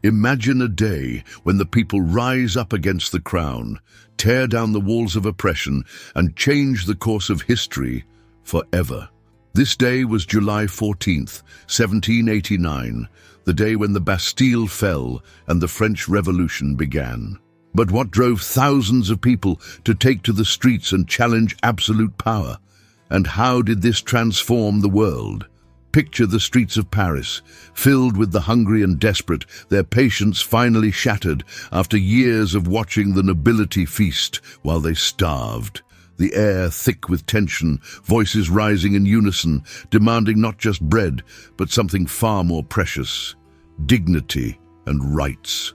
Imagine a day when the people rise up against the crown, tear down the walls of oppression, and change the course of history forever. This day was July 14th, 1789, the day when the Bastille fell and the French Revolution began. But what drove thousands of people to take to the streets and challenge absolute power? And how did this transform the world? Picture the streets of Paris, filled with the hungry and desperate, their patience finally shattered after years of watching the nobility feast while they starved. The air thick with tension, voices rising in unison, demanding not just bread, but something far more precious: dignity and rights.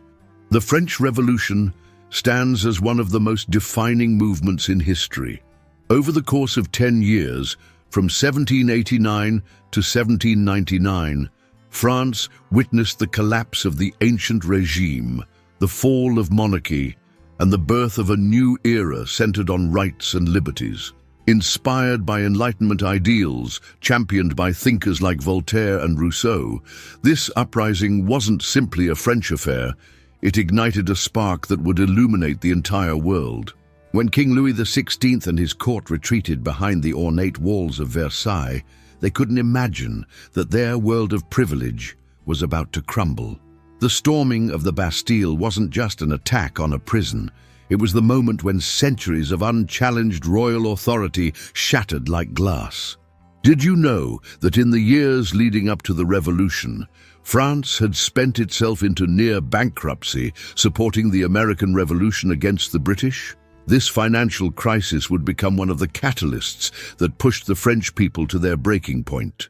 The French Revolution stands as one of the most defining movements in history. Over the course of 10 years, from 1789 to 1799, France witnessed the collapse of the ancient regime, the fall of monarchy, and the birth of a new era centered on rights and liberties. Inspired by Enlightenment ideals, championed by thinkers like Voltaire and Rousseau, this uprising wasn't simply a French affair. It ignited a spark that would illuminate the entire world. When King Louis XVI and his court retreated behind the ornate walls of Versailles, they couldn't imagine that their world of privilege was about to crumble. The storming of the Bastille wasn't just an attack on a prison. It was the moment when centuries of unchallenged royal authority shattered like glass. Did you know that in the years leading up to the revolution, France had spent itself into near bankruptcy supporting the American Revolution against the British? This financial crisis would become one of the catalysts that pushed the French people to their breaking point.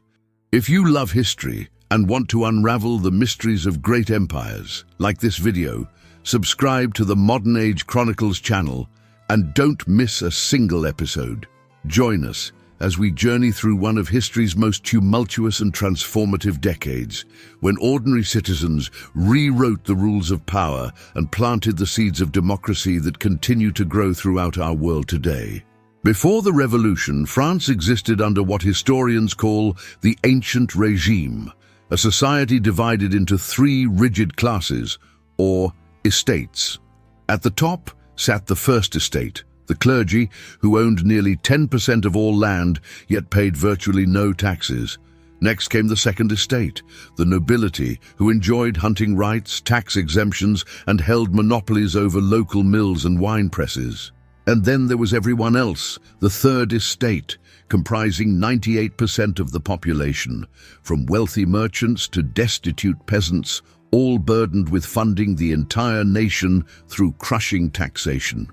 If you love history and want to unravel the mysteries of great empires, like this video, subscribe to the Modern Age Chronicles channel and don't miss a single episode. Join us as we journey through one of history's most tumultuous and transformative decades, when ordinary citizens rewrote the rules of power and planted the seeds of democracy that continue to grow throughout our world today. Before the revolution, France existed under what historians call the ancient regime, a society divided into three rigid classes, or estates. At the top sat the first estate, the clergy, who owned nearly 10% of all land, yet paid virtually no taxes. Next came the second estate, the nobility, who enjoyed hunting rights, tax exemptions, and held monopolies over local mills and wine presses. And then there was everyone else, the third estate, comprising 98% of the population, from wealthy merchants to destitute peasants, all burdened with funding the entire nation through crushing taxation.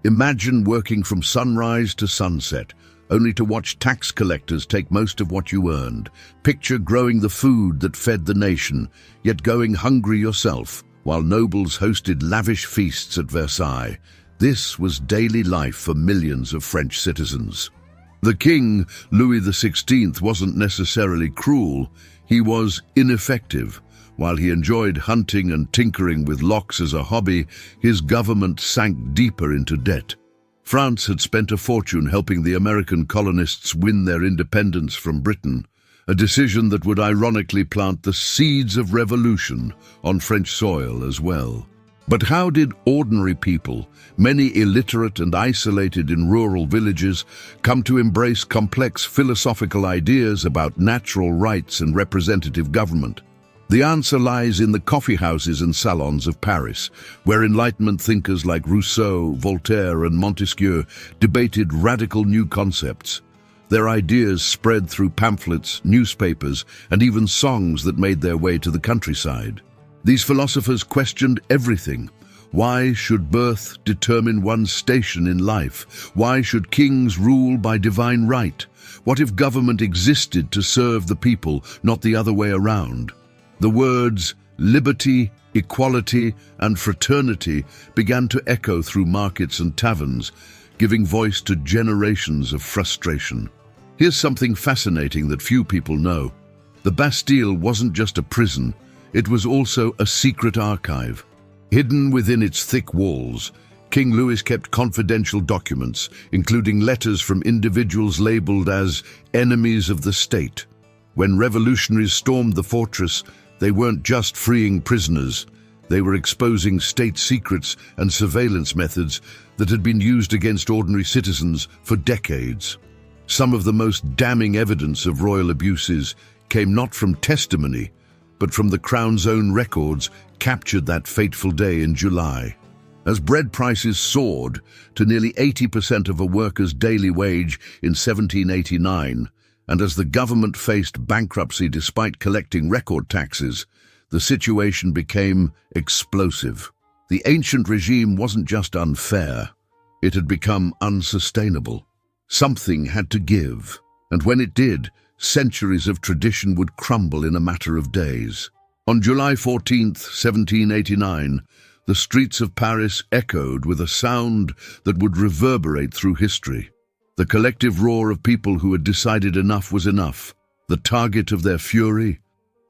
Imagine working from sunrise to sunset, only to watch tax collectors take most of what you earned. Picture growing the food that fed the nation, yet going hungry yourself, while nobles hosted lavish feasts at Versailles. This was daily life for millions of French citizens. The king, Louis XVI, wasn't necessarily cruel. He was ineffective. While he enjoyed hunting and tinkering with locks as a hobby, his government sank deeper into debt. France had spent a fortune helping the American colonists win their independence from Britain, a decision that would ironically plant the seeds of revolution on French soil as well. But how did ordinary people, many illiterate and isolated in rural villages, come to embrace complex philosophical ideas about natural rights and representative government? The answer lies in the coffee houses and salons of Paris, where Enlightenment thinkers like Rousseau, Voltaire, and Montesquieu debated radical new concepts. Their ideas spread through pamphlets, newspapers, and even songs that made their way to the countryside. These philosophers questioned everything. Why should birth determine one's station in life? Why should kings rule by divine right? What if government existed to serve the people, not the other way around? The words liberty, equality, and fraternity began to echo through markets and taverns, giving voice to generations of frustration. Here's something fascinating that few people know. The Bastille wasn't just a prison, it was also a secret archive. Hidden within its thick walls, King Louis kept confidential documents, including letters from individuals labeled as enemies of the state. When revolutionaries stormed the fortress, they weren't just freeing prisoners, They were exposing state secrets and surveillance methods that had been used against ordinary citizens for decades. Some of the most damning evidence of royal abuses came not from testimony, but from the Crown's own records captured that fateful day in July. As bread prices soared to nearly 80% of a worker's daily wage in 1789, and as the government faced bankruptcy despite collecting record taxes, the situation became explosive. The ancient regime wasn't just unfair, it had become unsustainable. Something had to give, and when it did, centuries of tradition would crumble in a matter of days. On July 14, 1789, the streets of Paris echoed with a sound that would reverberate through history. The collective roar of people who had decided enough was enough. The target of their fury?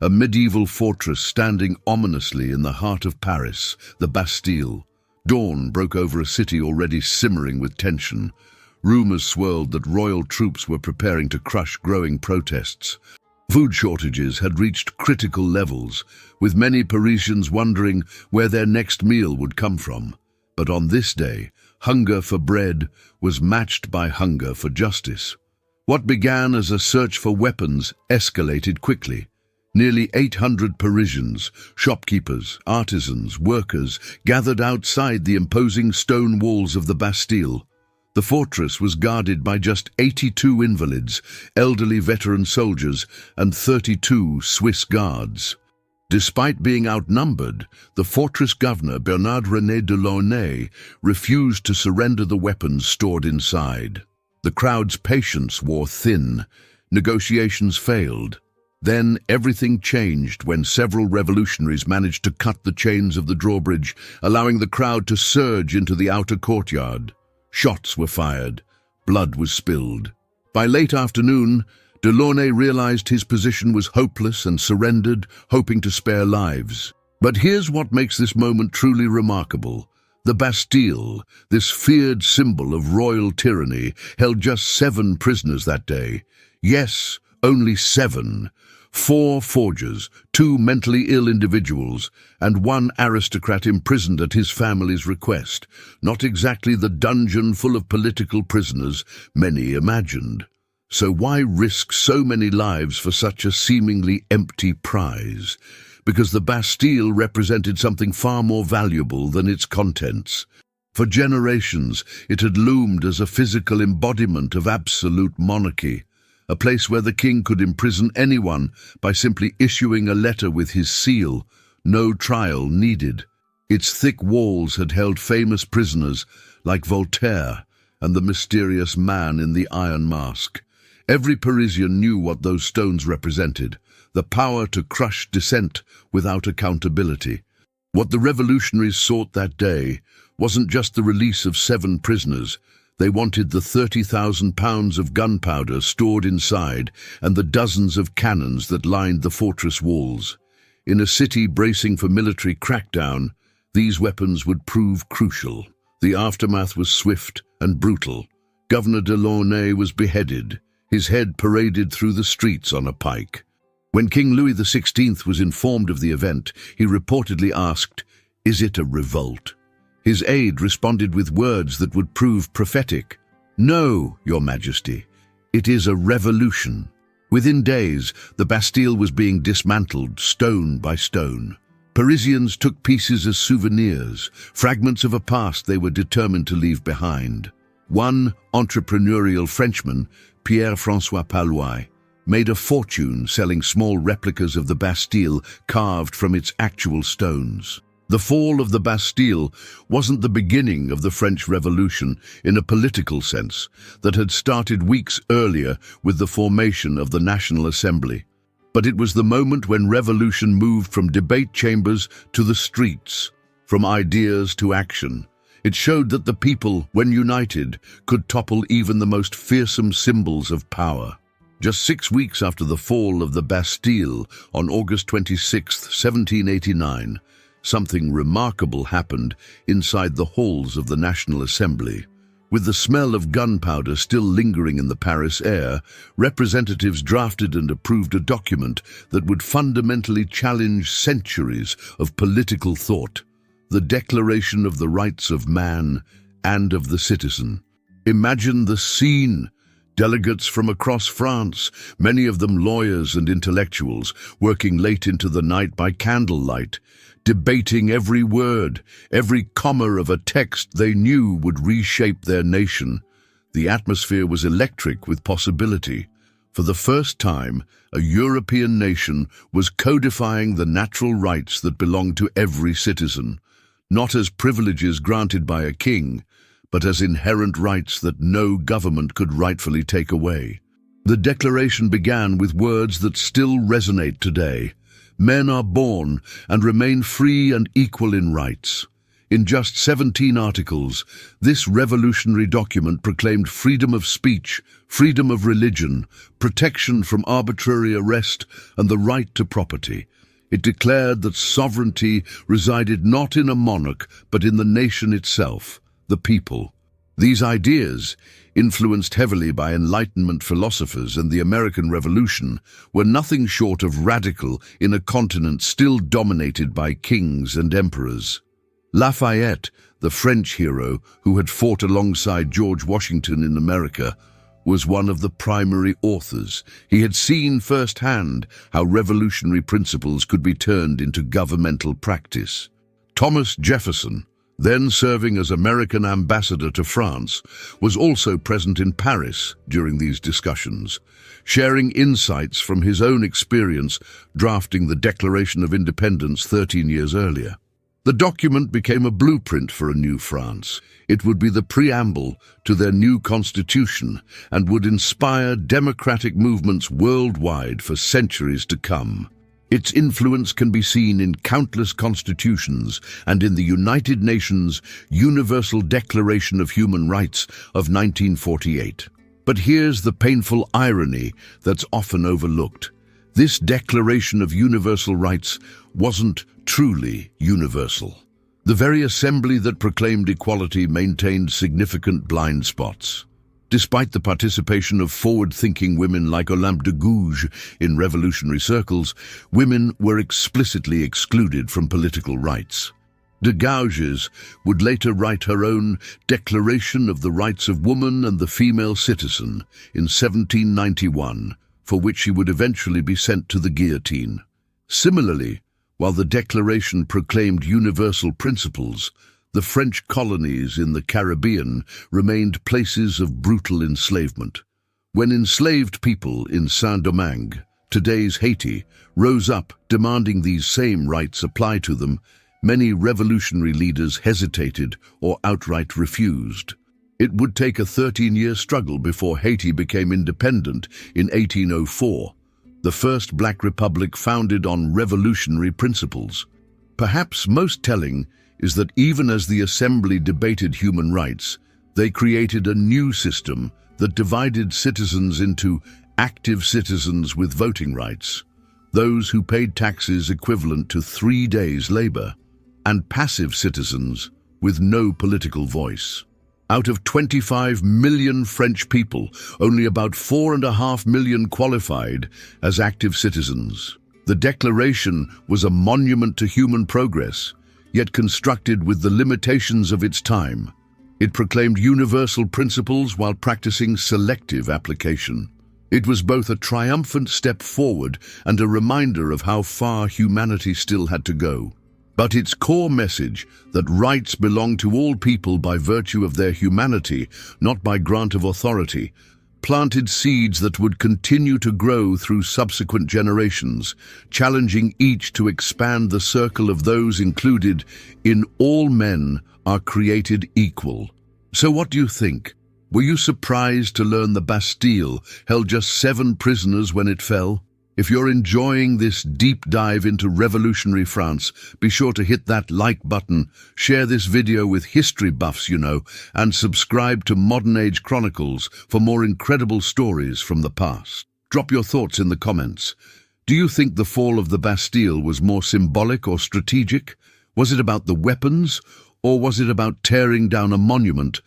A medieval fortress standing ominously in the heart of Paris, the Bastille. Dawn broke over a city already simmering with tension. Rumors swirled that royal troops were preparing to crush growing protests. Food shortages had reached critical levels, with many Parisians wondering where their next meal would come from. But on this day, hunger for bread was matched by hunger for justice. What began as a search for weapons escalated quickly. Nearly 800 Parisians, shopkeepers, artisans, workers, gathered outside the imposing stone walls of the Bastille. The fortress was guarded by just 82 invalids, elderly veteran soldiers, and 32 Swiss guards. Despite being outnumbered, the fortress governor, Bernard-René de Launay, refused to surrender the weapons stored inside. The crowd's patience wore thin. Negotiations failed. Then everything changed when several revolutionaries managed to cut the chains of the drawbridge, allowing the crowd to surge into the outer courtyard. Shots were fired. Blood was spilled. By late afternoon, Delaunay realized his position was hopeless and surrendered, hoping to spare lives. But here's what makes this moment truly remarkable. The Bastille, this feared symbol of royal tyranny, held just 7 prisoners that day. Yes, only 7. 4 forgers, 2 mentally ill individuals, and 1 aristocrat imprisoned at his family's request. Not exactly the dungeon full of political prisoners many imagined. So why risk so many lives for such a seemingly empty prize? Because the Bastille represented something far more valuable than its contents. For generations, it had loomed as a physical embodiment of absolute monarchy, a place where the king could imprison anyone by simply issuing a letter with his seal, no trial needed. Its thick walls had held famous prisoners like Voltaire and the mysterious man in the iron mask. Every Parisian knew what those stones represented, the power to crush dissent without accountability. What the revolutionaries sought that day wasn't just the release of 7 prisoners. They wanted the 30,000 pounds of gunpowder stored inside and the dozens of cannons that lined the fortress walls. In a city bracing for military crackdown, these weapons would prove crucial. The aftermath was swift and brutal. Governor de Launay was beheaded, his head paraded through the streets on a pike. When King Louis XVI was informed of the event, he reportedly asked, "Is it a revolt?" His aide responded with words that would prove prophetic. "No, Your Majesty, it is a revolution." Within days, the Bastille was being dismantled, stone by stone. Parisians took pieces as souvenirs, fragments of a past they were determined to leave behind. One entrepreneurial Frenchman, Pierre-François Palouin, made a fortune selling small replicas of the Bastille carved from its actual stones. The fall of the Bastille wasn't the beginning of the French Revolution in a political sense that had started weeks earlier with the formation of the National Assembly. But it was the moment when revolution moved from debate chambers to the streets, from ideas to action. It showed that the people, when united, could topple even the most fearsome symbols of power. Just 6 weeks after the fall of the Bastille, on August 26, 1789, something remarkable happened inside the halls of the National Assembly. With the smell of gunpowder still lingering in the Paris air, representatives drafted and approved a document that would fundamentally challenge centuries of political thought, the Declaration of the Rights of Man and of the Citizen. Imagine the scene. Delegates from across France, many of them lawyers and intellectuals, working late into the night by candlelight, debating every word, every comma of a text they knew would reshape their nation. The atmosphere was electric with possibility. For the first time, a European nation was codifying the natural rights that belonged to every citizen, not as privileges granted by a king, but as inherent rights that no government could rightfully take away. The declaration began with words that still resonate today. Men are born and remain free and equal in rights. In just 17 articles, this revolutionary document proclaimed freedom of speech, freedom of religion, protection from arbitrary arrest, and the right to property. It declared that sovereignty resided not in a monarch, but in the nation itself, the people. These ideas, influenced heavily by Enlightenment philosophers and the American Revolution, were nothing short of radical in a continent still dominated by kings and emperors. Lafayette, the French hero who had fought alongside George Washington in America, was one of the primary authors. He had seen firsthand how revolutionary principles could be turned into governmental practice. Thomas Jefferson, then serving as American ambassador to France, was also present in Paris during these discussions, sharing insights from his own experience drafting the Declaration of Independence 13 years earlier. The document became a blueprint for a new France. It would be the preamble to their new constitution and would inspire democratic movements worldwide for centuries to come. Its influence can be seen in countless constitutions and in the United Nations Universal Declaration of Human Rights of 1948. But here's the painful irony that's often overlooked. This Declaration of Universal Rights wasn't truly universal. The very assembly that proclaimed equality maintained significant blind spots. Despite the participation of forward-thinking women like Olympe de Gouges in revolutionary circles, women were explicitly excluded from political rights. De Gouges would later write her own Declaration of the Rights of Woman and the Female Citizen in 1791, for which she would eventually be sent to the guillotine. Similarly, while the Declaration proclaimed universal principles, the French colonies in the Caribbean remained places of brutal enslavement. When enslaved people in Saint-Domingue, today's Haiti, rose up demanding these same rights apply to them, many revolutionary leaders hesitated or outright refused. It would take a 13-year struggle before Haiti became independent in 1804, the first black republic founded on revolutionary principles. Perhaps most telling is that even as the Assembly debated human rights, they created a new system that divided citizens into active citizens with voting rights, those who paid taxes equivalent to 3 days' labor, and passive citizens with no political voice. Out of 25 million French people, only about 4.5 million qualified as active citizens. The Declaration was a monument to human progress, yet constructed with the limitations of its time. It proclaimed universal principles while practicing selective application. It was both a triumphant step forward and a reminder of how far humanity still had to go. But its core message, that rights belong to all people by virtue of their humanity, not by grant of authority, planted seeds that would continue to grow through subsequent generations, challenging each to expand the circle of those included in all men are created equal. So what do you think? Were you surprised to learn the Bastille held just 7 prisoners when it fell? If you're enjoying this deep dive into revolutionary France, be sure to hit that like button, share this video with history buffs and subscribe to Modern Age Chronicles for more incredible stories from the past. Drop your thoughts in the comments. Do you think the fall of the Bastille was more symbolic or strategic? Was it about the weapons, or was it about tearing down a monument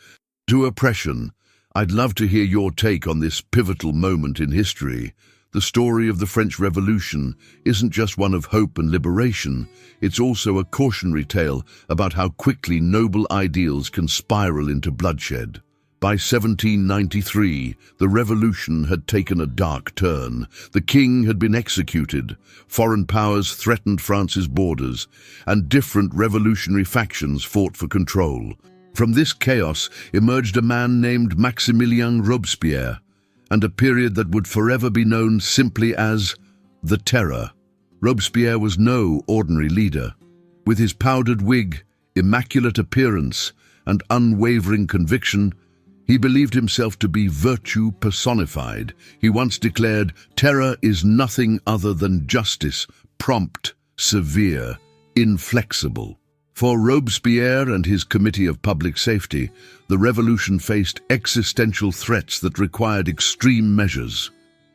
To oppression, I'd love to hear your take on this pivotal moment in history. The story of the French Revolution isn't just one of hope and liberation, it's also a cautionary tale about how quickly noble ideals can spiral into bloodshed. By 1793, the revolution had taken a dark turn. The king had been executed, foreign powers threatened France's borders, and different revolutionary factions fought for control. From this chaos emerged a man named Maximilien Robespierre, and a period that would forever be known simply as the Terror. Robespierre was no ordinary leader. With his powdered wig, immaculate appearance, and unwavering conviction, he believed himself to be virtue personified. He once declared, "Terror is nothing other than justice, prompt, severe, inflexible." For Robespierre and his Committee of Public Safety, the revolution faced existential threats that required extreme measures.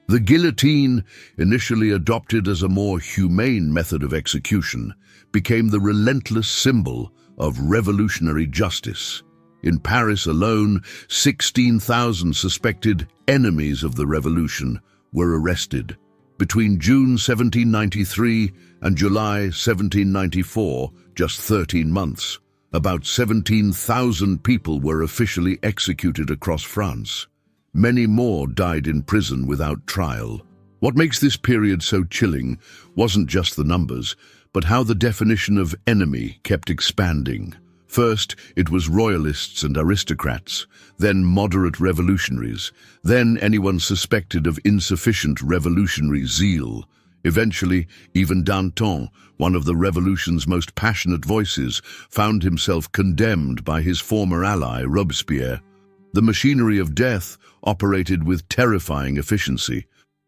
The guillotine, initially adopted as a more humane method of execution, became the relentless symbol of revolutionary justice. In Paris alone, 16,000 suspected enemies of the revolution were arrested. Between June 1793 and July 1794, just 13 months, about 17,000 people were officially executed across France. Many more died in prison without trial. What makes this period so chilling wasn't just the numbers, but how the definition of enemy kept expanding. First, it was royalists and aristocrats, then moderate revolutionaries, then anyone suspected of insufficient revolutionary zeal. Eventually, even Danton, one of the revolution's most passionate voices, found himself condemned by his former ally, Robespierre. The machinery of death operated with terrifying efficiency.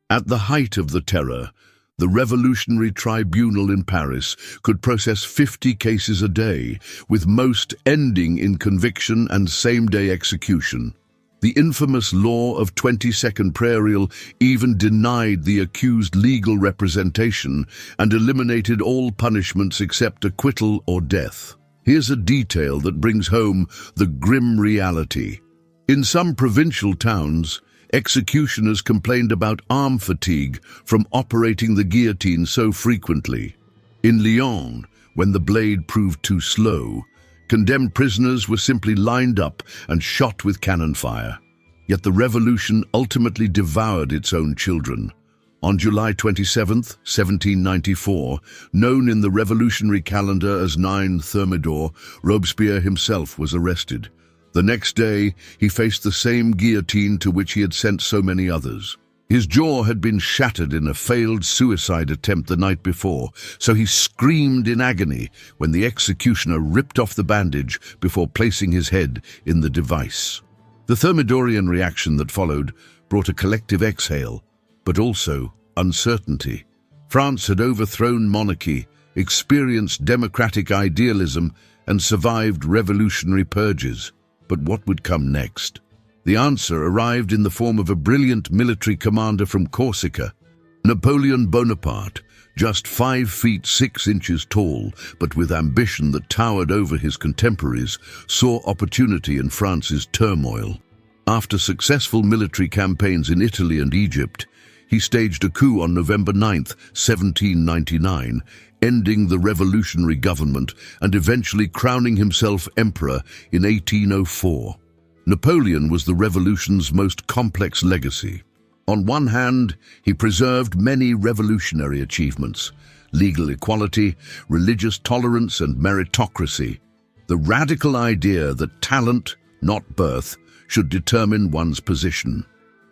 At the height of the Terror, the Revolutionary Tribunal in Paris could process 50 cases a day, with most ending in conviction and same-day execution. The infamous law of 22nd Prairial even denied the accused legal representation and eliminated all punishments except acquittal or death. Here's a detail that brings home the grim reality. In some provincial towns, executioners complained about arm fatigue from operating the guillotine so frequently. In Lyon, when the blade proved too slow, condemned prisoners were simply lined up and shot with cannon fire. Yet the revolution ultimately devoured its own children. On July 27, 1794, known in the revolutionary calendar as 9 Thermidor, Robespierre himself was arrested. The next day, he faced the same guillotine to which he had sent so many others. His jaw had been shattered in a failed suicide attempt the night before, so he screamed in agony when the executioner ripped off the bandage before placing his head in the device. The Thermidorian reaction that followed brought a collective exhale, but also uncertainty. France had overthrown monarchy, experienced democratic idealism, and survived revolutionary purges. But what would come next? The answer arrived in the form of a brilliant military commander from Corsica, Napoleon Bonaparte, just 5 feet 6 inches tall, but with ambition that towered over his contemporaries, saw opportunity in France's turmoil. After successful military campaigns in Italy and Egypt, he staged a coup on November 9, 1799, ending the revolutionary government and eventually crowning himself emperor in 1804. Napoleon was the revolution's most complex legacy. On one hand, he preserved many revolutionary achievements: legal equality, religious tolerance, and meritocracy. The radical idea that talent, not birth, should determine one's position.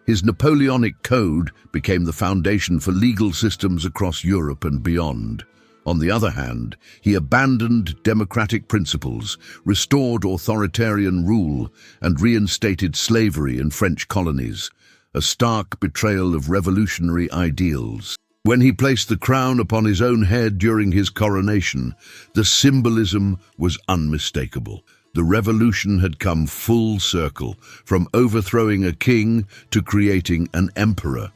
His Napoleonic Code became the foundation for legal systems across Europe and beyond. On the other hand, he abandoned democratic principles, restored authoritarian rule, and reinstated slavery in French colonies, a stark betrayal of revolutionary ideals. When he placed the crown upon his own head during his coronation, the symbolism was unmistakable. The revolution had come full circle, from overthrowing a king to creating an emperor.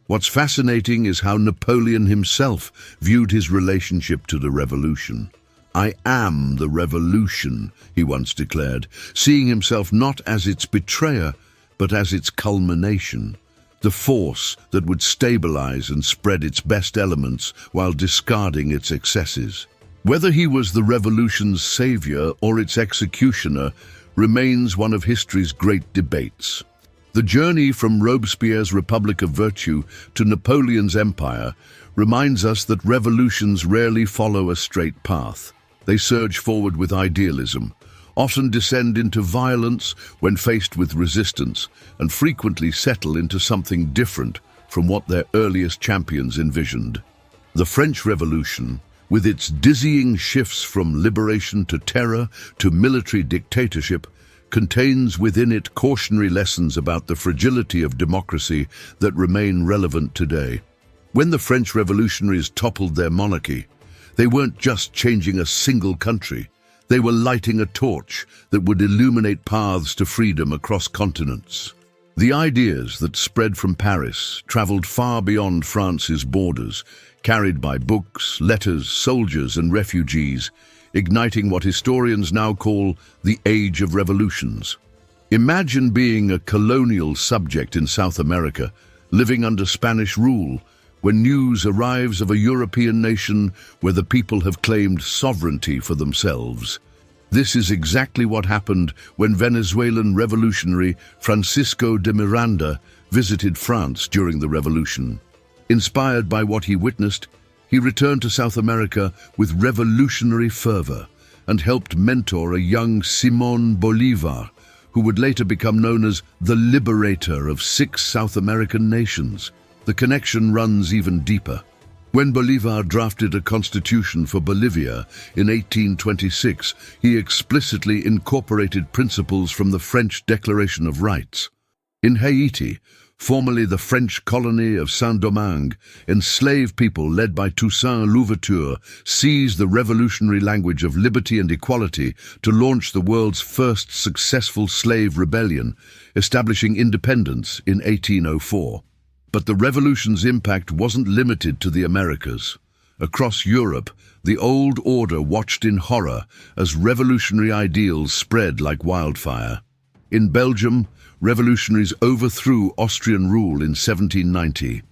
What's fascinating is how Napoleon himself viewed his relationship to the revolution. "I am the revolution," he once declared, seeing himself not as its betrayer, but as its culmination, the force that would stabilize and spread its best elements while discarding its excesses. Whether he was the revolution's savior or its executioner remains one of history's great debates. The journey from Robespierre's Republic of Virtue to Napoleon's empire reminds us that revolutions rarely follow a straight path. They surge forward with idealism, often descend into violence when faced with resistance, and frequently settle into something different from what their earliest champions envisioned. The French Revolution, with its dizzying shifts from liberation to terror to military dictatorship, contains within it cautionary lessons about the fragility of democracy that remain relevant today. When the French revolutionaries toppled their monarchy, they weren't just changing a single country. They were lighting a torch that would illuminate paths to freedom across continents. The ideas that spread from Paris traveled far beyond France's borders, carried by books, letters, soldiers, and refugees, igniting what historians now call the Age of Revolutions. Imagine being a colonial subject in South America, living under Spanish rule, when news arrives of a European nation where the people have claimed sovereignty for themselves. This is exactly what happened when Venezuelan revolutionary Francisco de Miranda visited France during the revolution. Inspired by what he witnessed, he returned to South America with revolutionary fervor and helped mentor a young Simón Bolívar, who would later become known as the liberator of 6 South American nations. The connection runs even deeper. When Bolívar drafted a constitution for Bolivia in 1826, he explicitly incorporated principles from the French Declaration of Rights. In Haiti, formerly the French colony of Saint-Domingue, enslaved people led by Toussaint Louverture seized the revolutionary language of liberty and equality to launch the world's first successful slave rebellion, establishing independence in 1804. But the revolution's impact wasn't limited to the Americas. Across Europe, the old order watched in horror as revolutionary ideals spread like wildfire. In Belgium, revolutionaries overthrew Austrian rule in 1790.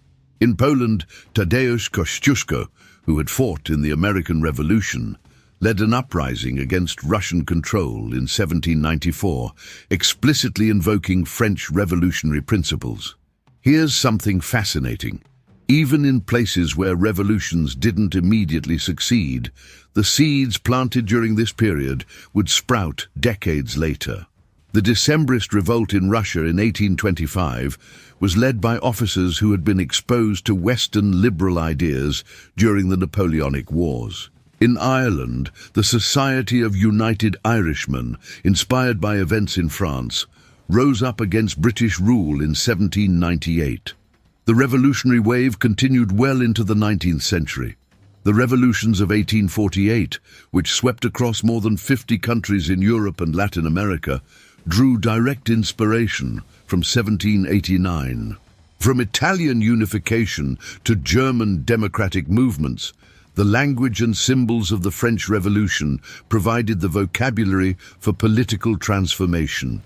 In Poland, Tadeusz Kościuszko, who had fought in the American Revolution, led an uprising against Russian control in 1794, explicitly invoking French revolutionary principles. Here's something fascinating. Even in places where revolutions didn't immediately succeed, the seeds planted during this period would sprout decades later. The Decembrist revolt in Russia in 1825 was led by officers who had been exposed to Western liberal ideas during the Napoleonic Wars. In Ireland, the Society of United Irishmen, inspired by events in France, rose up against British rule in 1798. The revolutionary wave continued well into the 19th century. The revolutions of 1848, which swept across more than 50 countries in Europe and Latin America, drew direct inspiration from 1789. From Italian unification to German democratic movements, the language and symbols of the French Revolution provided the vocabulary for political transformation.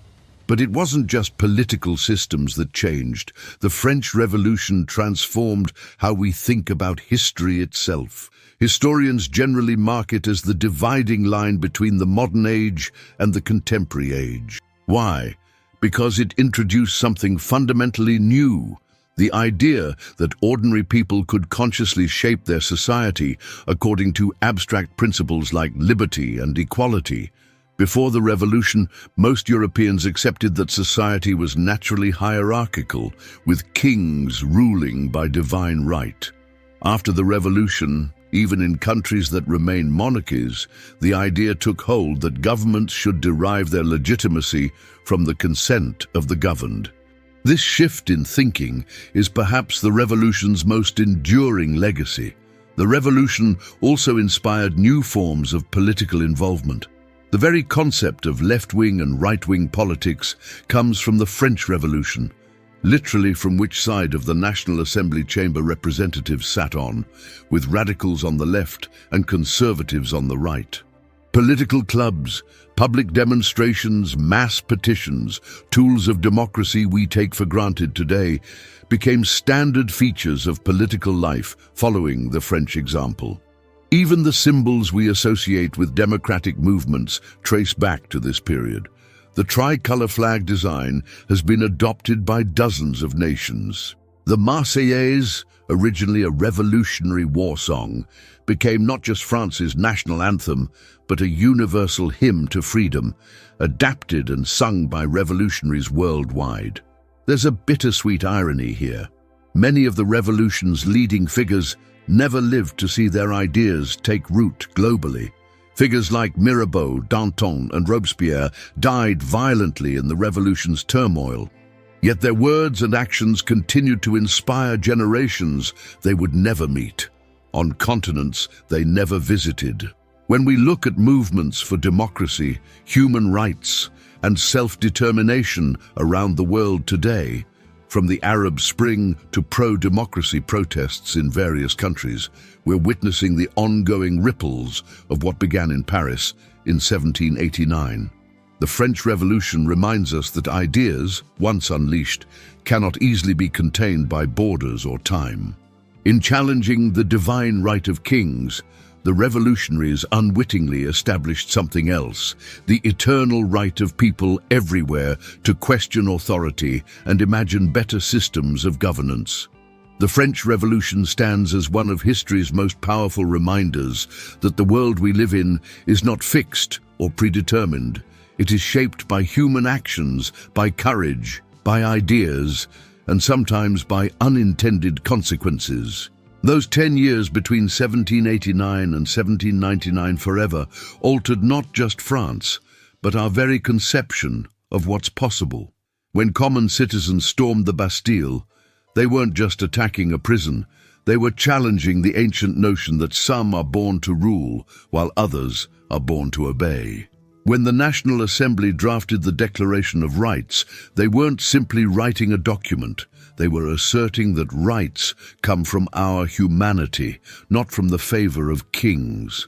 But it wasn't just political systems that changed. The French Revolution transformed how we think about history itself. Historians generally mark it as the dividing line between the modern age and the contemporary age. Why? Because it introduced something fundamentally new, the idea that ordinary people could consciously shape their society according to abstract principles like liberty and equality. Before the revolution, most Europeans accepted that society was naturally hierarchical, with kings ruling by divine right. After the revolution, even in countries that remain monarchies, the idea took hold that governments should derive their legitimacy from the consent of the governed. This shift in thinking is perhaps the revolution's most enduring legacy. The revolution also inspired new forms of political involvement. The very concept of left-wing and right-wing politics comes from the French Revolution, literally from which side of the National Assembly chamber representatives sat on, with radicals on the left and conservatives on the right. Political clubs, public demonstrations, mass petitions, tools of democracy we take for granted today, became standard features of political life following the French example. Even the symbols we associate with democratic movements trace back to this period. The tricolour flag design has been adopted by dozens of nations. The Marseillaise, originally a revolutionary war song, became not just France's national anthem, but a universal hymn to freedom, adapted and sung by revolutionaries worldwide. There's a bittersweet irony here. Many of the revolution's leading figures never lived to see their ideas take root globally. Figures like Mirabeau, Danton, and Robespierre died violently in the revolution's turmoil. Yet their words and actions continued to inspire generations they would never meet, on continents they never visited. When we look at movements for democracy, human rights, and self-determination around the world today, from the Arab Spring to pro-democracy protests in various countries, we're witnessing the ongoing ripples of what began in Paris in 1789. The French Revolution reminds us that ideas, once unleashed, cannot easily be contained by borders or time. In challenging the divine right of kings, the revolutionaries unwittingly established something else, the eternal right of people everywhere to question authority and imagine better systems of governance. The French Revolution stands as one of history's most powerful reminders that the world we live in is not fixed or predetermined. It is shaped by human actions, by courage, by ideas, and sometimes by unintended consequences. Those 10 years between 1789 and 1799 forever altered not just France, but our very conception of what's possible. When common citizens stormed the Bastille, they weren't just attacking a prison, they were challenging the ancient notion that some are born to rule, while others are born to obey. When the National Assembly drafted the Declaration of Rights, they weren't simply writing a document. They were asserting that rights come from our humanity, not from the favor of kings.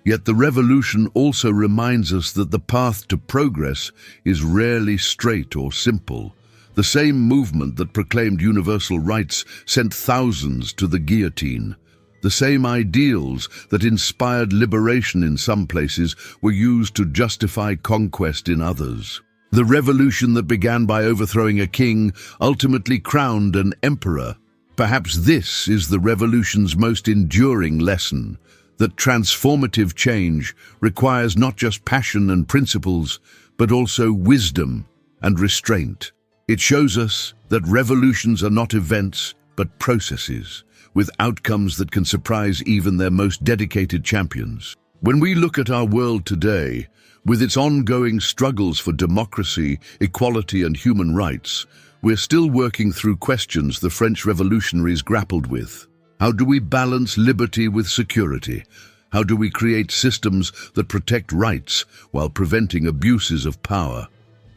Yet the revolution also reminds us that the path to progress is rarely straight or simple. The same movement that proclaimed universal rights sent thousands to the guillotine. The same ideals that inspired liberation in some places were used to justify conquest in others. The revolution that began by overthrowing a king ultimately crowned an emperor. Perhaps this is the revolution's most enduring lesson, that transformative change requires not just passion and principles, but also wisdom and restraint. It shows us that revolutions are not events, but processes, with outcomes that can surprise even their most dedicated champions. When we look at our world today, with its ongoing struggles for democracy, equality, and human rights, we're still working through questions the French revolutionaries grappled with. How do we balance liberty with security? How do we create systems that protect rights while preventing abuses of power?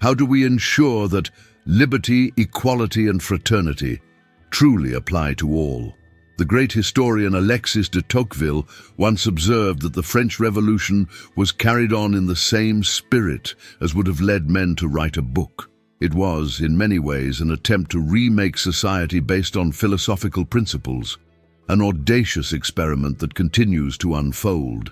How do we ensure that liberty, equality, and fraternity truly apply to all? The great historian Alexis de Tocqueville once observed that the French Revolution was carried on in the same spirit as would have led men to write a book. It was, in many ways, an attempt to remake society based on philosophical principles, an audacious experiment that continues to unfold.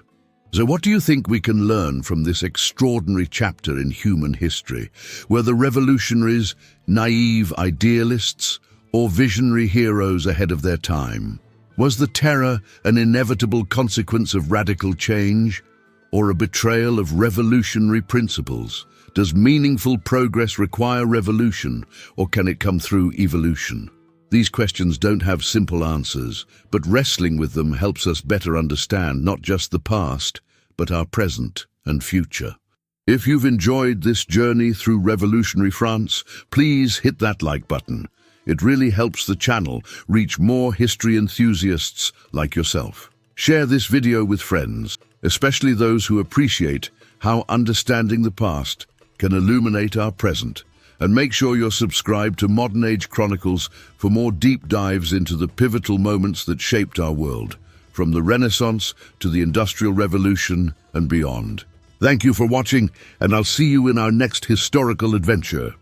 So what do you think we can learn from this extraordinary chapter in human history? Were the revolutionaries naive idealists, or visionary heroes ahead of their time? Was the terror an inevitable consequence of radical change, or a betrayal of revolutionary principles? Does meaningful progress require revolution, or can it come through evolution? These questions don't have simple answers, but wrestling with them helps us better understand not just the past, but our present and future. If you've enjoyed this journey through revolutionary France, please hit that like button. It really helps the channel reach more history enthusiasts like yourself. Share this video with friends, especially those who appreciate how understanding the past can illuminate our present. And make sure you're subscribed to Modern Age Chronicles for more deep dives into the pivotal moments that shaped our world, from the Renaissance to the Industrial Revolution and beyond. Thank you for watching, and I'll see you in our next historical adventure.